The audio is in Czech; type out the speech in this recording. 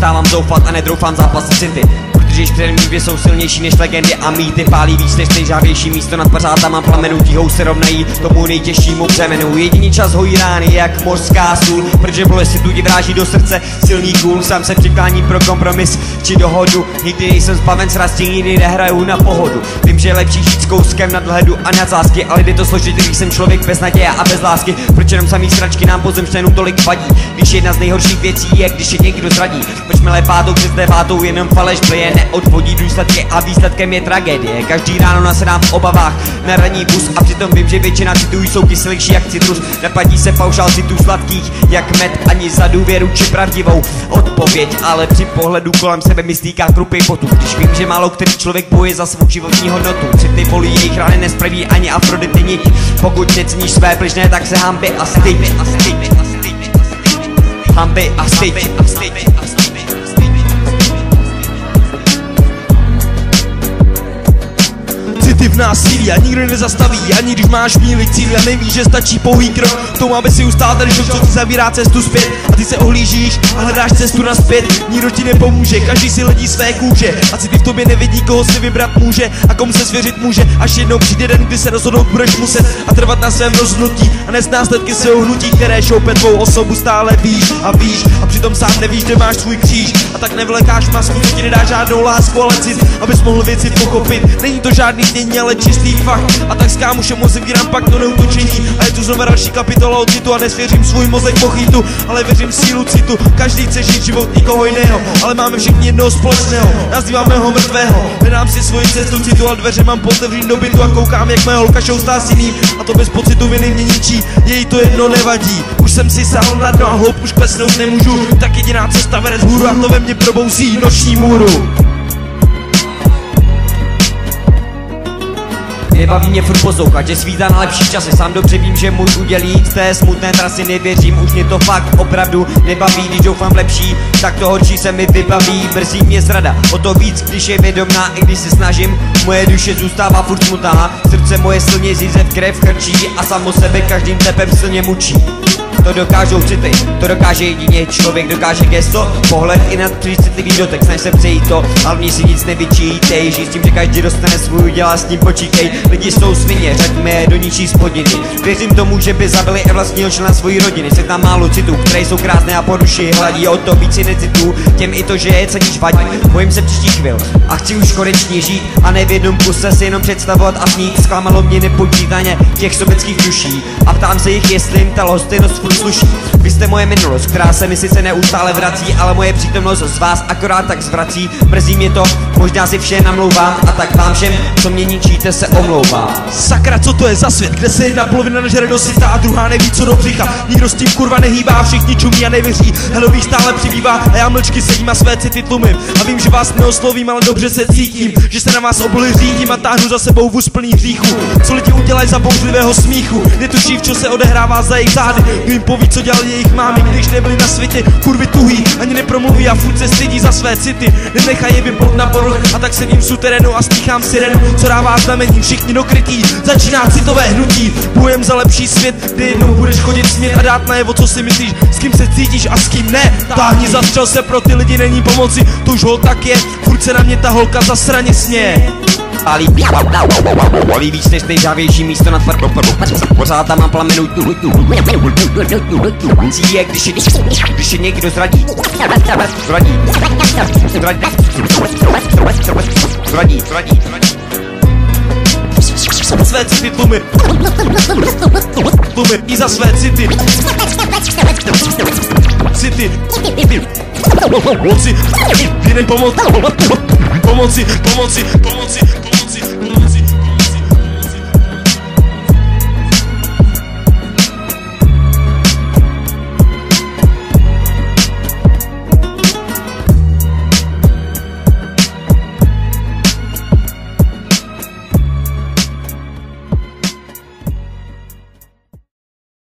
Přestávám zoufat a netroufám zápasit city, protože již přede mým jsou silnější než legendy a mýty. Pálí víc než nejžávější místo nad pařáta. Mám plamenu, tíhou se rovnají tomu nejtěžšímu břemenu. Jediný čas hojí rány jak mořská sůl, protože bolesti tu vráží do srdce silný kůl. Sám se přiklání pro kompromis či dohodu. Nikdy nejsem zbaven srasti, nikdy nehraju na pohodu. Vím, že je lepší žít s kouskem nadhledu a nadsázky, ale jde to složit, když jsem člověk bez naděje a bez lásky. Proč jenom samý sračky nám pozemštěnům tolik vadí, když jedna z nejhorších věcí je, když je někdo zradí. Proč jsme lepátou přes devátou, jenom faleš plije, neodvodí důsledky a výsledkem je tragédie. Každý ráno nasedám v obavách na ranní bus a přitom vím, že většina citů jsou kyselější jak citrus. Neplatí se paušál citů sladkých jak med, ani za důvěru či pravdivou odpověď, ale při pohledu kolem sebe mi stýká krupy potu, když vím, že málo který člověk bojuje za svou životní hodnotu. City bolí, jejich rány nespraví ani Afrodity nit. Pokud neceníš své bližné, tak se hanby a styď. Hanby a styď. City v nás sílí a nikdo nezastaví, ani když máš míli k cíli a nevíš, že stačí pouhý krok k tomu, aby si ustál tady to, co ti zavírá cestu zpět. A ty se ohlížíš a hledáš cestu nazpět. Nikdo ti nepomůže, každý si hledí své kůže. A City v tobě nevidí, koho si vybrat může a komu se svěřit může. Až jednou přijde den, kdy se rozhodnout budeš muset a trvat na svém rozhodnutí a nést následky svého hnutí, které šoupe tvou osobu stále víš a přitom sám nevíš, kde máš svůj kříž. A tak nevlekáš masku, co ti nedá žádnou lásku, ale cit, abys mohl věci pochopit. Není to žádný snění, ale čistý fakt. A tak s kámošem uzavírám pak to neutočení. A je tu znova další kapitola o citu a nesvěřím svůj mozek pochytu, ale věřím sílu citu. Každý chce žít život nikoho jiného, ale máme všichni jednoho společného. Nazýváme ho mrtvého. Hledám si svoji cestu citu, ale dveře mám potevřít do bytu a koukám, jak moje holka šoustá s jiným. A to bez pocitu viny mě ničí, její to jedno nevadí. Už jsem si sáhl na dno a hloub už klesnout nemůžu. Tak jediná cesta vede vzhůru a to ve mně probouzí noční můru. Nebaví mě furt poslouchat, že svítá na lepší časy. Sám dobře vím, že můj udělí z té smutné trasy nevěřím. Už mě to fakt opravdu nebaví, když doufám v lepší, tak to horší se mi vybaví. Mrzí mě zrada, o to víc, když je vědomná. I když se snažím, moje duše zůstává furt smutná. Srdce moje silně zíze v krev chrčí a samo sebe každým tepem silně mučí. To dokážou city, to dokáže jedině člověk, dokáže gesto, pohled i nad citlivý dotek, snaž se přejít to, hlavně si nic nevyčítej, žij s tím, že každý dostane svůj, dělá s ním počítej. Lidi jsou svině, řaďme je do ničí spodiny. Věřím tomu, že by zabili i vlastního člena svojí rodiny. Svět tam málo citů, které jsou krásné a po duši hladí, o to víc si necitů, těm i to, že je ceníš vadí. Bojím se příštích chvil a chci už konečně žít a ne v jednom kuse si jenom představovat a snít. Zklamalo mě nepočítaně těch sobeckých duší a ptám se jich, jestli jim ta lhostejnost sluší. Vy jste moje minulost, která se mi sice neustále vrací, ale moje přítomnost z vás akorát tak zvrací. Mrzí mě to, možná si vše namlouvám a tak vám všem, co mě ničíte, se omlouvám. Sakra, co to je za svět, kde se jedna polovina nažere do syta a druhá neví, co do břicha. Nikdo s tím kurva nehýbá, všichni čumí a nevěří. Helových stále přibývá a já mlčky sedím a své city tlumím. A vím, že vás neoslovím, ale dobře se cítím, že se na vás oboli řídím a táhnu za sebou vůz plný hříchů. Co lidi udělají za bouřlivého smíchu, netuší, v čo se odehrává za jejich zády. Poví, co dělali jejich mámy, když nebyli na světě, kurvy tuhý, ani nepromluví a furt se stydí za své city. Nenechají je vyplout na povrch a tak sedím v suterénu a slýchám sirenu, co dává znamení, všichni dokrytí. Začíná citové hnutí, bojujem za lepší svět, kde jednou budeš chodit smět a dát najevo, co si myslíš, s kým se cítíš a s kým ne. Táhni zastřel se, pro ty lidi není pomoci, to už hol tak je, furt se na mě ta holka zasraně směje. Bolí víc než nejžávější místo nad pořád tam mám plamenu je, když je někdo zradí. Své city tlumy i za své city. City pomoci, pomoci.